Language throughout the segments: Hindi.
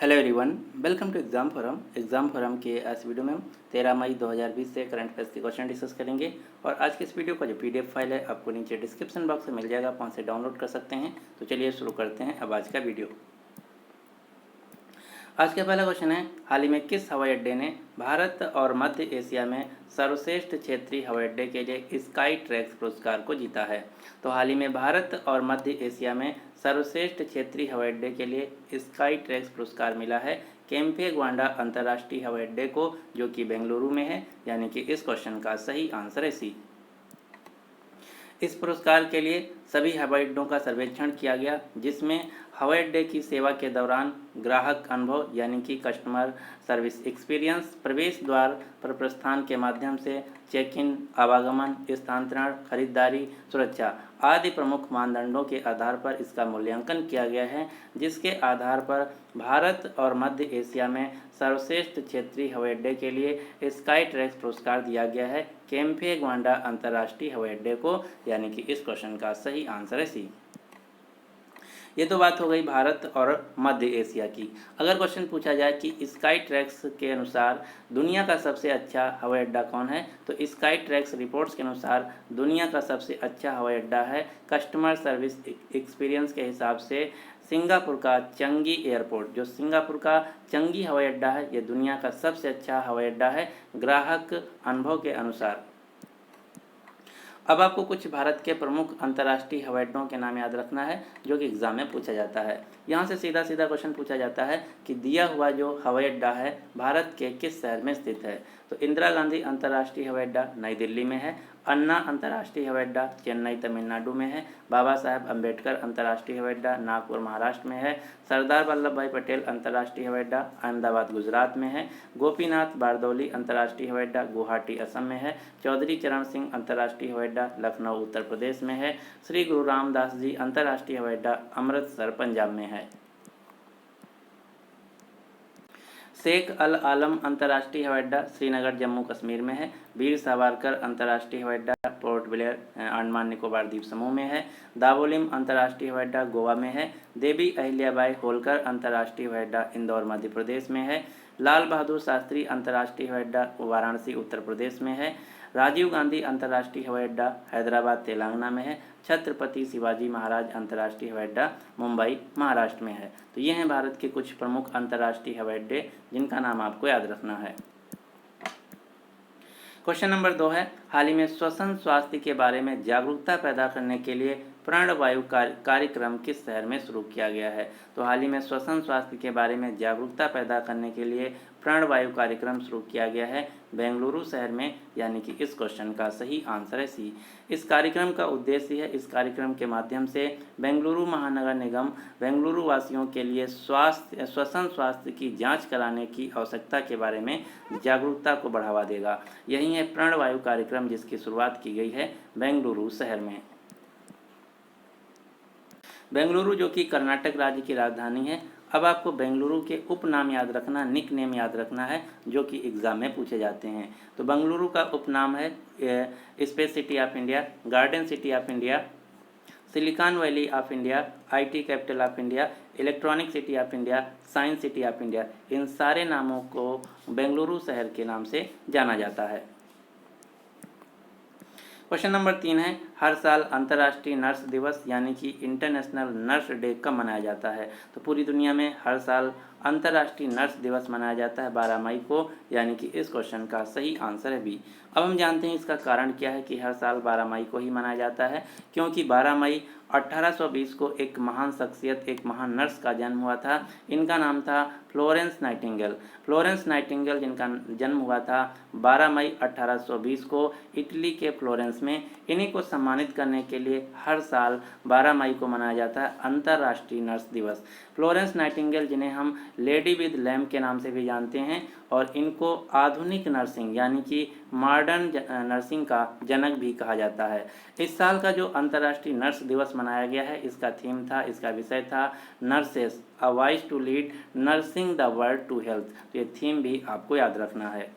Hello everyone, welcome to exam forum के इस वीडियो में हम 13 मई 2020 से करंट अफेयर्स के क्वेश्चन डिस्कस करेंगे। और आज के इस वीडियो का जो पीडीएफ फाइल है आपको नीचे डिस्क्रिप्शन बॉक्स में मिल जाएगा, आप वहाँ से डाउनलोड कर सकते हैं। तो चलिए शुरू करते हैं अब आज का वीडियो। आज का पहला क्वेश्चन है, हाल ही में किस हवाई अड्डे ने भारत और मध्य एशिया में सर्वश्रेष्ठ क्षेत्रीय हवाई अड्डे के लिए स्काई ट्रैक्स पुरस्कार को जीता है। तो हाल ही में भारत और मध्य एशिया में सर्वश्रेष्ठ क्षेत्रीय हवाई अड्डे के लिए स्काई ट्रैक्स पुरस्कार मिला है केम्पे ग्वांडा अंतर्राष्ट्रीय हवाई अड्डे को, जो कि बेंगलुरु में है। यानी कि इस क्वेश्चन का सही आंसर है सी। इस पुरस्कार के लिए सभी हवाई अड्डों का सर्वेक्षण किया गया, जिसमें हवाई अड्डे की सेवा के दौरान ग्राहक अनुभव यानी कि कस्टमर सर्विस एक्सपीरियंस, प्रवेश द्वार पर प्रस्थान के माध्यम से चेक इन, आवागमन, स्थानांतरण, खरीदारी, सुरक्षा आदि प्रमुख मानदंडों के आधार पर इसका मूल्यांकन किया गया है, जिसके आधार पर भारत और मध्य एशिया में सर्वश्रेष्ठ क्षेत्रीय हवाई अड्डे के लिए स्काई ट्रैक्स पुरस्कार दिया गया है केम्पे ग्वांडा अंतर्राष्ट्रीय हवाई अड्डे को। यानी कि इस क्वेश्चन का सही आंसर है सी। ये तो बात हो गई भारत और मध्य एशिया की। अगर क्वेश्चन पूछा जाए कि स्काई ट्रैक्स के अनुसार दुनिया का सबसे अच्छा हवाई अड्डा कौन है, तो स्काई ट्रैक्स रिपोर्ट्स के अनुसार दुनिया का सबसे अच्छा हवाई अड्डा है कस्टमर सर्विस एक्सपीरियंस के हिसाब से सिंगापुर का चंगी एयरपोर्ट। जो सिंगापुर का चंगी हवाई अड्डा है, ये दुनिया का सबसे अच्छा हवाई अड्डा है ग्राहक अनुभव के अनुसार। अब आपको कुछ भारत के प्रमुख अंतर्राष्ट्रीय हवाई अड्डों के नाम याद रखना है, जो कि एग्जाम में पूछा जाता है। यहाँ से सीधा सीधा क्वेश्चन पूछा जाता है कि दिया हुआ जो हवाई अड्डा है भारत के किस शहर में स्थित है। तो इंदिरा गांधी अंतर्राष्ट्रीय हवाई अड्डा नई दिल्ली में है, अन्ना अंतर्राष्ट्रीय हवाई अड्डा चेन्नई तमिलनाडु में है, बाबा साहेब अम्बेडकर अंतर्राष्ट्रीय हवाई अड्डा नागपुर महाराष्ट्र में है, सरदार वल्लभ भाई पटेल अंतर्राष्ट्रीय हवाई अड्डा अहमदाबाद गुजरात में है, गोपीनाथ बारदौली अंतर्राष्ट्रीय हवाई अड्डा गुवाहाटी असम में है, चौधरी चरण सिंह अंतर्राष्ट्रीय हवाई अड्डा लखनऊ उत्तर प्रदेश में है, श्री गुरु रामदास जी अंतर्राष्ट्रीय हवाई अड्डा अमृतसर पंजाब में है, शेख अल आलम अंतर्राष्ट्रीय हवाई अड्डा श्रीनगर जम्मू कश्मीर में है, वीर सावरकर अंतर्राष्ट्रीय हवाई अड्डा पोर्ट ब्लेयर अंडमान निकोबार द्वीप समूह में है, दावोलिम अंतर्राष्ट्रीय हवाई अड्डा गोवा में है, देवी अहिल्याबाई होलकर अंतर्राष्ट्रीय हवाई अड्डा इंदौर मध्य प्रदेश में है, लाल बहादुर शास्त्री अंतर्राष्ट्रीय हवाई अड्डा वाराणसी उत्तर प्रदेश में है, राजीव गांधी अंतर्राष्ट्रीय हवाई अड्डा हैदराबाद तेलंगाना में है, छत्रपति शिवाजी महाराज अंतर्राष्ट्रीय हवाई अड्डा मुंबई महाराष्ट्र में है। तो ये हैं भारत के कुछ प्रमुख अंतर्राष्ट्रीय हवाई अड्डे जिनका नाम आपको याद रखना है। क्वेश्चन नंबर 2 है, हाल ही में श्वसन स्वास्थ्य के बारे में जागरूकता पैदा करने के लिए प्राणवायु कार्यक्रम किस शहर में शुरू किया गया है। तो हाल ही में श्वसन स्वास्थ्य के बारे में जागरूकता पैदा करने के लिए प्राणवायु कार्यक्रम शुरू किया गया है बेंगलुरु शहर में। यानी कि इस क्वेश्चन का सही आंसर है सी। इस कार्यक्रम का उद्देश्य है, इस कार्यक्रम के माध्यम से बेंगलुरु महानगर निगम बेंगलुरु वासियों के लिए श्वसन स्वास्थ्य की जांच कराने की आवश्यकता के बारे में जागरूकता को बढ़ावा देगा। यही है प्राणवायु कार्यक्रम जिसकी शुरुआत की गई है बेंगलुरु शहर में। बेंगलुरु जो कि कर्नाटक राज्य की राजधानी है। अब आपको बेंगलुरु के उपनाम याद रखना, निक नेम याद रखना है, जो कि एग्जाम में पूछे जाते हैं। तो बेंगलुरु का उपनाम है space city of India, garden city of India, silicon valley of India, IT capital of India, electronic city of India, science city of India. इन सारे नामों को बेंगलुरु शहर के नाम से जाना जाता है। क्वेश्चन नंबर 3 है, हर साल अंतर्राष्ट्रीय नर्स दिवस यानी कि इंटरनेशनल नर्स डे कब मनाया जाता है। तो पूरी दुनिया में हर साल अंतर्राष्ट्रीय नर्स दिवस मनाया जाता है 12 मई को। यानी कि इस क्वेश्चन का सही आंसर है बी। अब हम जानते हैं इसका कारण क्या है कि हर साल 12 मई को ही मनाया जाता है। क्योंकि 12 मई 1820 को एक महान शख्सियत, एक महान नर्स का जन्म हुआ था। इनका नाम था फ्लोरेंस नाइटिंगेल। फ्लोरेंस नाइटिंगेल जिनका जन्म हुआ था 12 मई 1820 को इटली के फ्लोरेंस में। इन्हीं को सम्मानित करने के लिए हर साल 12 मई को मनाया जाता है अंतर्राष्ट्रीय नर्स दिवस। फ्लोरेंस नाइटिंगेल जिन्हें हम लेडी विद लैम्प के नाम से भी जानते हैं, और इनको आधुनिक नर्सिंग यानी कि मॉडर्न नर्सिंग का जनक भी कहा जाता है। इस साल का जो अंतर्राष्ट्रीय नर्स दिवस मनाया गया है, इसका थीम था, इसका विषय था nurses a voice to lead nursing the world to health. तो ये थीम भी आपको याद रखना है।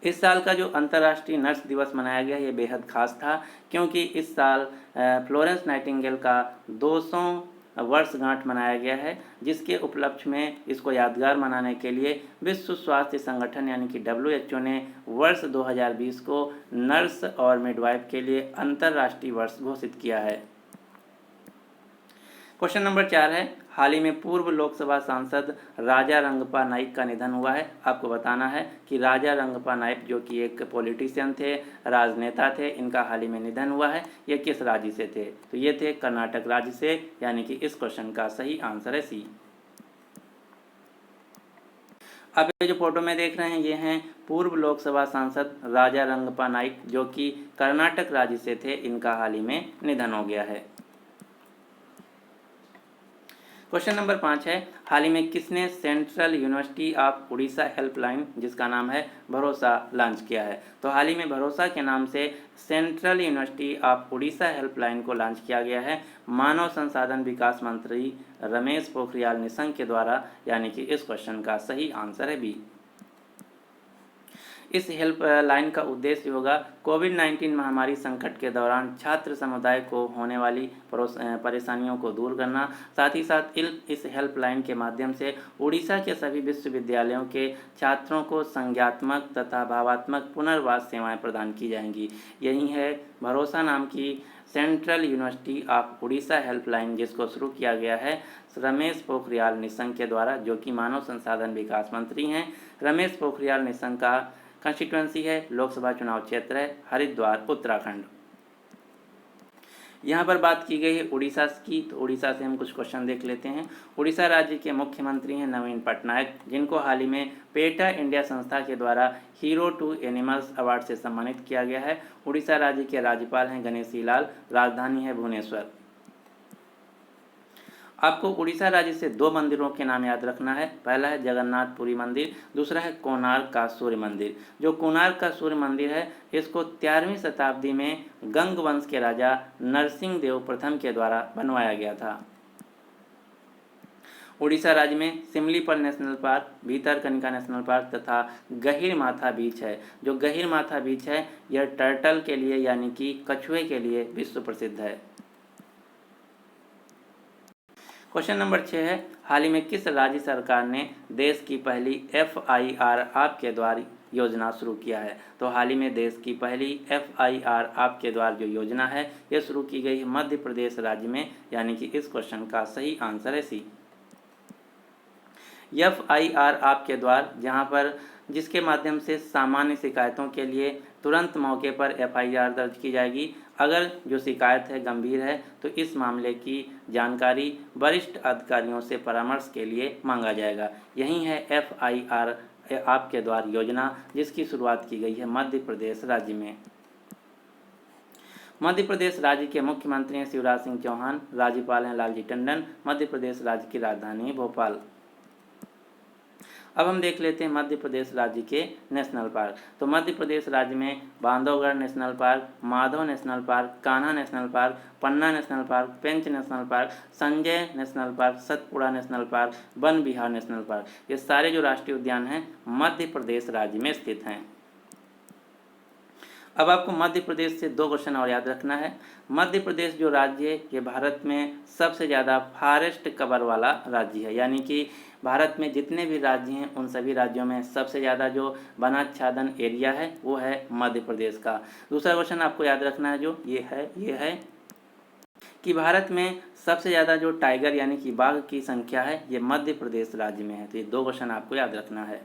इस साल का जो अंतर्राष्ट्रीय नर्स दिवस मनाया गया ये बेहद खास था, क्योंकि इस साल फ्लोरेंस नाइटिंगेल का वर्षगांठ मनाया गया है, जिसके उपलक्ष्य में इसको यादगार मनाने के लिए विश्व स्वास्थ्य संगठन यानी कि WHO ने वर्ष 2020 को नर्स और मिडवाइफ के लिए अंतर्राष्ट्रीय वर्ष घोषित किया है। क्वेश्चन नंबर 4 है, हाल ही में पूर्व लोकसभा सांसद राजा रंगप्पा नाइक का निधन हुआ है। आपको बताना है कि राजा रंगप्पा नाइक जो कि एक पॉलिटिशियन थे, राजनेता थे, इनका हाल ही में निधन हुआ है। ये किस राज्य से थे? तो ये थे कर्नाटक राज्य से, यानी कि इस क्वेश्चन का सही आंसर है सी। अब ये जो फोटो में देख रहे हैं ये हैं पूर्व लोकसभा सांसद राजा रंगप्पा नाइक जो कि कर्नाटक राज्य से थे। इनका हाल ही में निधन हो गया है। क्वेश्चन नंबर 5 है, हाल ही में किसने central university of Orissa helpline जिसका नाम है भरोसा लॉन्च किया है? तो हाल ही में भरोसा के नाम से central university of Orissa helpline को लॉन्च किया गया है मानव संसाधन विकास मंत्री रमेश पोखरियाल निशंक के द्वारा, यानी कि इस क्वेश्चन का सही आंसर है बी। इस हेल्पलाइन का उद्देश्य होगा कोविड-19 महामारी संकट के दौरान छात्र समुदाय को होने वाली परेशानियों को दूर करना। साथ ही साथ इस हेल्पलाइन के माध्यम से उड़ीसा के सभी विश्वविद्यालयों के छात्रों को संज्ञात्मक तथा भावात्मक पुनर्वास सेवाएं प्रदान की जाएंगी। यही है भरोसा नाम की central university of Orissa helpline, जिसको शुरू किया गया है रमेश पोखरियाल निशंक के द्वारा, जो कि मानव संसाधन विकास मंत्री हैं। रमेश पोखरियाल निशंक का कंस्टिट्यूएंसी है, लोकसभा चुनाव क्षेत्र है हरिद्वार उत्तराखंड। यहाँ पर बात की गई है उड़ीसा की, तो उड़ीसा से हम कुछ क्वेश्चन देख लेते हैं। उड़ीसा राज्य के मुख्यमंत्री हैं नवीन पटनायक, जिनको हाल ही में पेटा इंडिया संस्था के द्वारा हीरो टू एनिमल्स अवार्ड से सम्मानित किया गया है। उड़ीसा राज्य के राज्यपाल हैं गणेशी लाल, राजधानी है भुवनेश्वर। आपको उड़ीसा राज्य से दो मंदिरों के नाम याद रखना है। पहला है जगन्नाथपुरी मंदिर, दूसरा है कोणार्क का सूर्य मंदिर। जो कोणार्क का सूर्य मंदिर है इसको 13वीं शताब्दी में गंग वंश के राजा नरसिंह देव प्रथम के द्वारा बनवाया गया था। उड़ीसा राज्य में Similipal national park, Bhitarkanika national park तथा गहिरमाथा बीच है। जो गहिरमाथा बीच है यह टर्टल के लिए यानी कि कछुए के लिए विश्व प्रसिद्ध है। क्वेश्चन नंबर 6 है, हाल ही में किस राज्य सरकार ने देश की पहली FIR आपके द्वार योजना शुरू किया है? तो हाल ही में देश की पहली FIR आपके द्वार जो योजना है यह शुरू की गई है मध्य प्रदेश राज्य में, यानी कि इस क्वेश्चन का सही आंसर है सी। FIR आपके द्वार जहां पर जिसके माध्यम से सामान्य शिकायतों के लिए तुरंत मौके पर FIR दर्ज की जाएगी। अगर जो शिकायत है गंभीर है तो इस मामले की जानकारी वरिष्ठ अधिकारियों से परामर्श के लिए मांगा जाएगा। यही है FIR आपके द्वार योजना, जिसकी शुरुआत की गई है मध्य प्रदेश राज्य में। मध्य प्रदेश राज्य के मुख्यमंत्री हैं शिवराज सिंह चौहान, राज्यपाल हैं लालजी टंडन। मध्य प्रदेश राज्य की राजधानी है भोपाल। अब हम देख लेते हैं मध्य प्रदेश राज्य के नेशनल पार्क। तो मध्य प्रदेश राज्य में Bandhavgarh national park, Madhav national park, Kanha national park, Panna national park, Pench national park, Sanjay national park, Satpura national park, Van Vihar national park, ये सारे जो राष्ट्रीय उद्यान हैं मध्य प्रदेश राज्य में स्थित हैं। अब आपको मध्य प्रदेश से दो क्वेश्चन और याद रखना है। मध्य प्रदेश जो राज्य है ये भारत में सबसे ज़्यादा फॉरेस्ट कवर वाला राज्य है, यानी कि भारत में जितने भी राज्य हैं उन सभी राज्यों में सबसे ज़्यादा जो वनाच्छादन एरिया है वो है मध्य प्रदेश का। दूसरा क्वेश्चन आपको याद रखना है जो ये है कि भारत में सबसे ज़्यादा जो टाइगर यानी कि बाघ की संख्या है ये मध्य प्रदेश राज्य में है। तो ये दो क्वेश्चन आपको याद रखना है।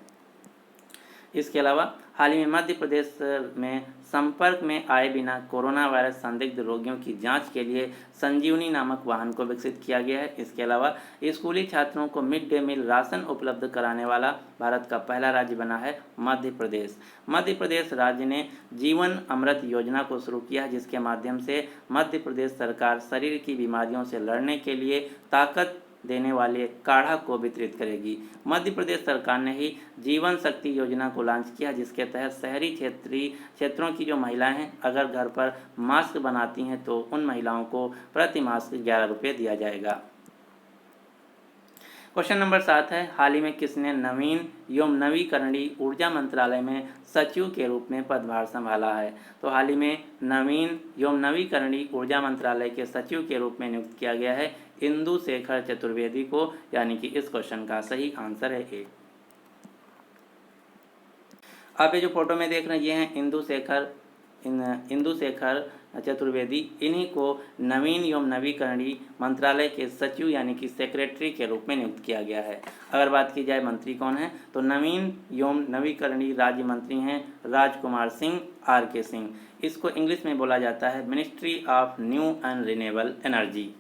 इसके अलावा हाल ही में मध्य प्रदेश में संपर्क में आए बिना कोरोना वायरस संदिग्ध रोगियों की जांच के लिए संजीवनी नामक वाहन को विकसित किया गया है। इसके अलावा स्कूली छात्रों को मिड डे मील राशन उपलब्ध कराने वाला भारत का पहला राज्य बना है मध्य प्रदेश। मध्य प्रदेश राज्य ने जीवन अमृत योजना को शुरू किया है, जिसके माध्यम से मध्य प्रदेश सरकार शरीर की बीमारियों से लड़ने के लिए ताकत देने वाले काढ़ा को वितरित करेगी। मध्य प्रदेश सरकार ने ही जीवन शक्ति योजना को लॉन्च किया, जिसके तहत शहरी क्षेत्रों की जो महिलाएं हैं अगर घर पर मास्क बनाती हैं तो उन महिलाओं को प्रति मास्क 11 रुपये दिया जाएगा। क्वेश्चन नंबर 7 है, हाल ही में किसने नवीन एवं नवीकरणीय ऊर्जा मंत्रालय में सचिव के रूप में पदभार संभाला है? तो हाल ही में नवीन एवं नवीकरणीय ऊर्जा मंत्रालय के सचिव के रूप में नियुक्त किया गया है इंदु शेखर चतुर्वेदी को, यानी कि इस क्वेश्चन का सही आंसर है ए। आप ये जो फोटो में देख रहे हैं ये हैं इंदु शेखर चतुर्वेदी। इन्हीं को नवीन एवं नवीकरणीय मंत्रालय के सचिव यानी कि सेक्रेटरी के रूप में नियुक्त किया गया है। अगर बात की जाए मंत्री कौन है, तो नवीन एवं नवीकरणीय राज्य मंत्री हैं राजकुमार सिंह RK सिंह। इसको इंग्लिश में बोला जाता है ministry of new and renewable energy.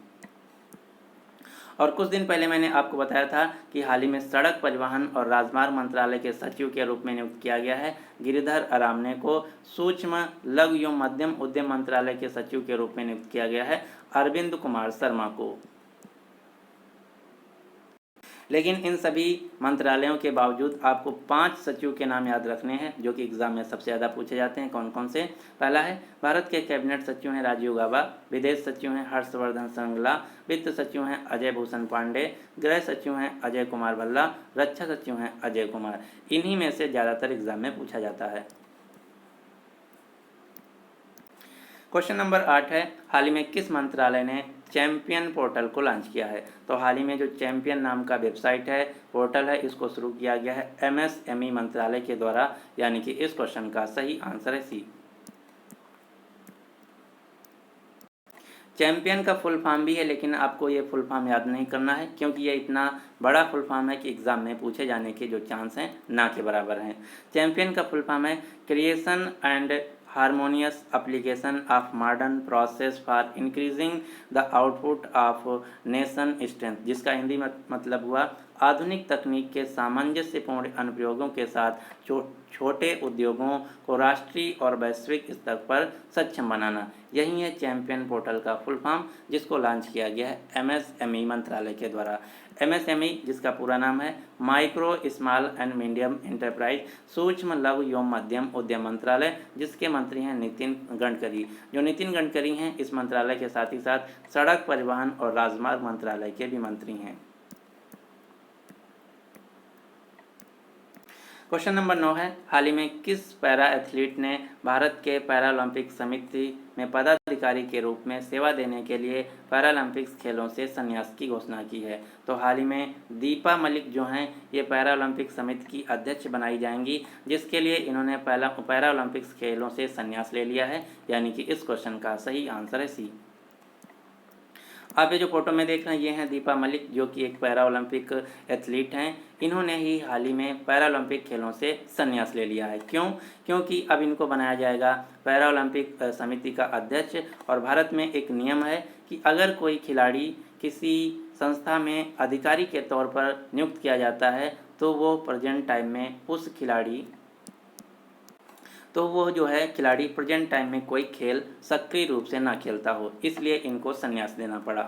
और कुछ दिन पहले मैंने आपको बताया था कि हाल ही में सड़क परिवहन और राजमार्ग मंत्रालय के सचिव के रूप में नियुक्त किया गया है गिरिधर अरामने को। सूक्ष्म लघु एवं मध्यम उद्यम मंत्रालय के सचिव के रूप में नियुक्त किया गया है अरविंद कुमार शर्मा को। लेकिन इन सभी मंत्रालयों के बावजूद आपको 5 सचिव के नाम याद रखने हैं जो कि एग्जाम में सबसे ज़्यादा पूछे जाते हैं। कौन कौन से? पहला है भारत के कैबिनेट सचिव हैं राजीव गौबा, विदेश सचिव हैं हर्षवर्धन श्रृंगला, वित्त सचिव हैं अजय भूषण पांडे, गृह सचिव हैं अजय कुमार भल्ला, रक्षा सचिव हैं अजय कुमार। इन्हीं में से ज़्यादातर एग्जाम में पूछा जाता है। क्वेश्चन नंबर 8 है, हाल ही में किस मंत्रालय ने चैंपियन पोर्टल को लॉन्च किया है? तो हाल ही में जो चैंपियन नाम का वेबसाइट है, पोर्टल है, इसको शुरू किया गया है MSME मंत्रालय के द्वारा, यानी कि इस क्वेश्चन का सही आंसर है सी। चैंपियन का फुल फॉर्म भी है, लेकिन आपको ये फुल फॉर्म याद नहीं करना है क्योंकि ये इतना बड़ा फुल फॉर्म है कि एग्जाम में पूछे जाने के जो चांस हैं ना के बराबर हैं। चैंपियन का फुल फॉर्म है creation and harmonious application of modern process for increasing the output of nation strength, जिसका हिंदी मतलब हुआ आधुनिक तकनीक के सामंजस्यपूर्ण अनुप्रयोगों के साथ छोटे उद्योगों को राष्ट्रीय और वैश्विक स्तर पर सक्षम बनाना। यही है चैंपियन पोर्टल का फुल फॉर्म, जिसको लॉन्च किया गया है MSME मंत्रालय के द्वारा। MSME जिसका पूरा नाम है micro small and medium enterprise, सूक्ष्म लघु एवं मध्यम उद्यम मंत्रालय, जिसके मंत्री हैं नितिन गडकरी। जो नितिन गडकरी हैं इस मंत्रालय के साथ ही साथ सड़क परिवहन और राजमार्ग मंत्रालय के भी मंत्री हैं। क्वेश्चन नंबर 9 है, हाल ही में किस पैरा एथलीट ने भारत के पैरालंपिक समिति में पदाधिकारी के रूप में सेवा देने के लिए पैरालंपिक्स खेलों से संन्यास की घोषणा की है? तो हाल ही में दीपा मलिक जो हैं ये पैरालंपिक समिति की अध्यक्ष बनाई जाएंगी, जिसके लिए इन्होंने पैरालंपिक्स खेलों से संन्यास ले लिया है, यानी कि इस क्वेश्चन का सही आंसर है सी। आप ये जो फोटो में देख रहे हैं ये हैं दीपा मलिक, जो कि एक पैरा ओलंपिक एथलीट हैं। इन्होंने ही हाल ही में पैरालंपिक खेलों से संन्यास ले लिया है। क्यों? क्योंकि अब इनको बनाया जाएगा पैरा ओलंपिक समिति का अध्यक्ष, और भारत में एक नियम है कि अगर कोई खिलाड़ी किसी संस्था में अधिकारी के तौर पर नियुक्त किया जाता है तो वो प्रेजेंट टाइम में उस खिलाड़ी खिलाड़ी प्रेजेंट टाइम में कोई खेल सक्रिय रूप से ना खेलता हो, इसलिए इनको संन्यास देना पड़ा।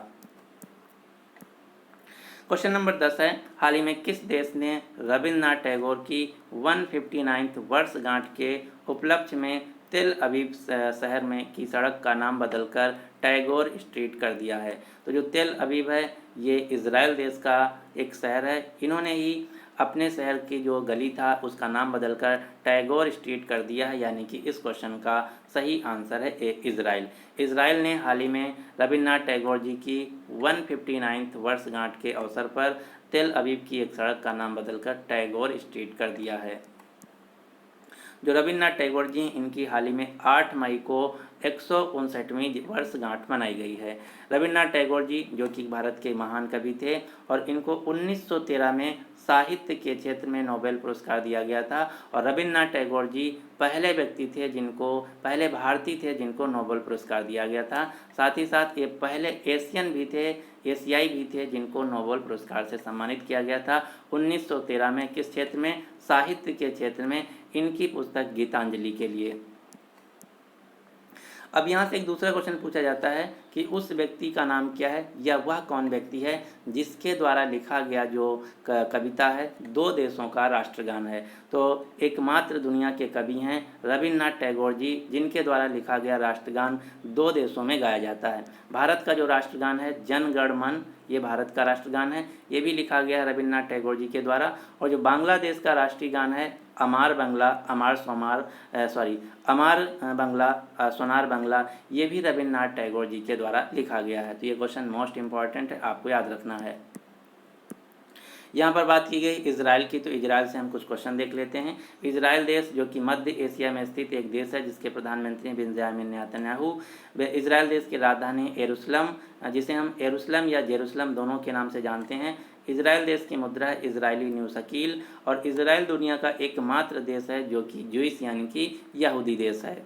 क्वेश्चन नंबर 10 है, हाल ही में किस देश ने रविन्द्रनाथ टैगोर की 159वीं वर्षगांठ के उपलक्ष्य में तेल अवीव शहर में की सड़क का नाम बदलकर टैगोर स्ट्रीट कर दिया है? तो जो तेल अवीव है ये इजराइल देश का एक शहर है। इन्होंने ही अपने शहर की जो गली था उसका नाम बदलकर टैगोर स्ट्रीट कर दिया है, यानी कि इस क्वेश्चन का सही आंसर है ए इजराइल। इजराइल ने हाल ही में रविन्द्रनाथ टैगोर जी की 159वीं वर्षगांठ के अवसर पर तेल अवीव की एक सड़क का नाम बदलकर टैगोर स्ट्रीट कर दिया है। जो रविन्द्रनाथ टैगोर जी इनकी हाल ही में 8 मई को 159वीं वर्षगांठ मनाई गई है। रविन्द्रनाथ टैगोर जी जो कि भारत के महान कवि थे और इनको 1913 में साहित्य के क्षेत्र में नोबेल पुरस्कार दिया गया था, और रविन्द्रनाथ टैगोर जी पहले भारतीय थे जिनको नोबेल पुरस्कार दिया गया था। साथ ही साथ ये पहले एशियाई भी थे जिनको नोबेल पुरस्कार से सम्मानित किया गया था 1913 में। किस क्षेत्र में? साहित्य के क्षेत्र में, इनकी पुस्तक गीतांजलि के लिए। अब यहाँ से एक दूसरा क्वेश्चन पूछा जाता है कि उस व्यक्ति का नाम क्या है, या वह कौन व्यक्ति है जिसके द्वारा लिखा गया जो कविता है 2 देशों का राष्ट्रगान है? तो एकमात्र दुनिया के कवि हैं रविन्द्रनाथ टैगोर जी, जिनके द्वारा लिखा गया राष्ट्रगान 2 देशों में गाया जाता है। भारत का जो राष्ट्रगान है जन गण मन, ये भारत का राष्ट्रगान है, ये भी लिखा गया है रविन्द्रनाथ टैगोर जी के द्वारा। और जो बांग्लादेश का राष्ट्रीय गान है अमार बंगला, अमार बंगला, सोनार बंगला, ये भी रविन्द्रनाथ टैगोर जी के द्वारा लिखा गया है। तो ये क्वेश्चन मोस्ट इंपॉर्टेंट है, आपको याद रखना है। यहाँ पर बात की गई इजराइल की, तो इजराइल से हम कुछ क्वेश्चन देख लेते हैं। इजराइल देश जो कि मध्य एशिया में स्थित एक देश है, जिसके प्रधानमंत्री बेंजामिन नेतन्याहू। इजराइल देश की राजधानी यरूशलेम, जिसे हम यरूशलेम या जेरूशलम दोनों के नाम से जानते हैं। इजराइल देश की मुद्रा है इजरायली न्यू शकील, और इजराइल दुनिया का एकमात्र देश है जो कि ज्यूइश यानी कि यहूदी देश है।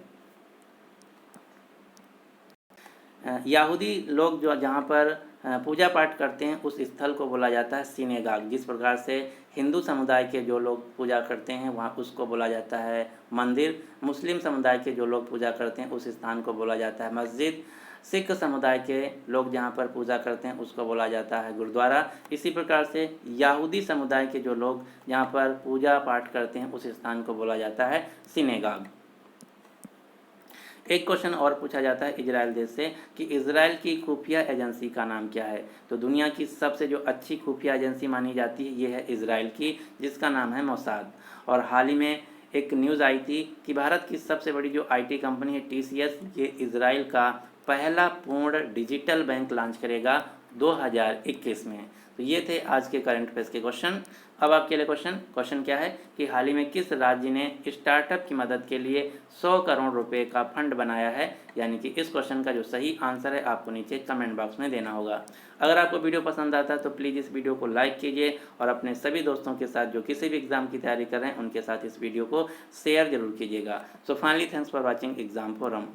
यहूदी लोग जो जहाँ पर पूजा पाठ करते हैं उस स्थल को बोला जाता है सिनेगाग। जिस प्रकार से हिंदू समुदाय के जो लोग पूजा करते हैं वहाँ उसको बोला जाता है मंदिर, मुस्लिम समुदाय के जो लोग पूजा करते हैं उस स्थान को बोला जाता है मस्जिद, सिख समुदाय के लोग जहाँ पर पूजा करते हैं उसको बोला जाता है गुरुद्वारा। इसी प्रकार से यहूदी समुदाय के जो लोग जहाँ पर पूजा पाठ करते हैं उस स्थान को बोला जाता है सिनेगाग। एक क्वेश्चन और पूछा जाता है इजराइल देश से कि इजराइल की खुफिया एजेंसी का नाम क्या है। तो दुनिया की सबसे जो अच्छी खुफिया एजेंसी मानी जाती है ये है इजराइल की, जिसका नाम है मोसाद। और हाल ही में एक न्यूज़ आई थी कि भारत की सबसे बड़ी जो IT कंपनी है TCS, ये इजराइल का पहला पूर्ण डिजिटल बैंक लॉन्च करेगा 2021 में। तो ये थे आज के करंट अफेयर्स के क्वेश्चन। अब आपके लिए क्वेश्चन क्या है कि हाल ही में किस राज्य ने स्टार्टअप की मदद के लिए 100 करोड़ रुपए का फंड बनाया है। यानी कि इस क्वेश्चन का जो सही आंसर है आपको नीचे कमेंट बॉक्स में देना होगा। अगर आपको वीडियो पसंद आता है तो प्लीज़ इस वीडियो को लाइक कीजिए और अपने सभी दोस्तों के साथ जो किसी भी एग्जाम की तैयारी कर रहे हैं उनके साथ इस वीडियो को शेयर जरूर कीजिएगा। So finally thanks for watching exam forum.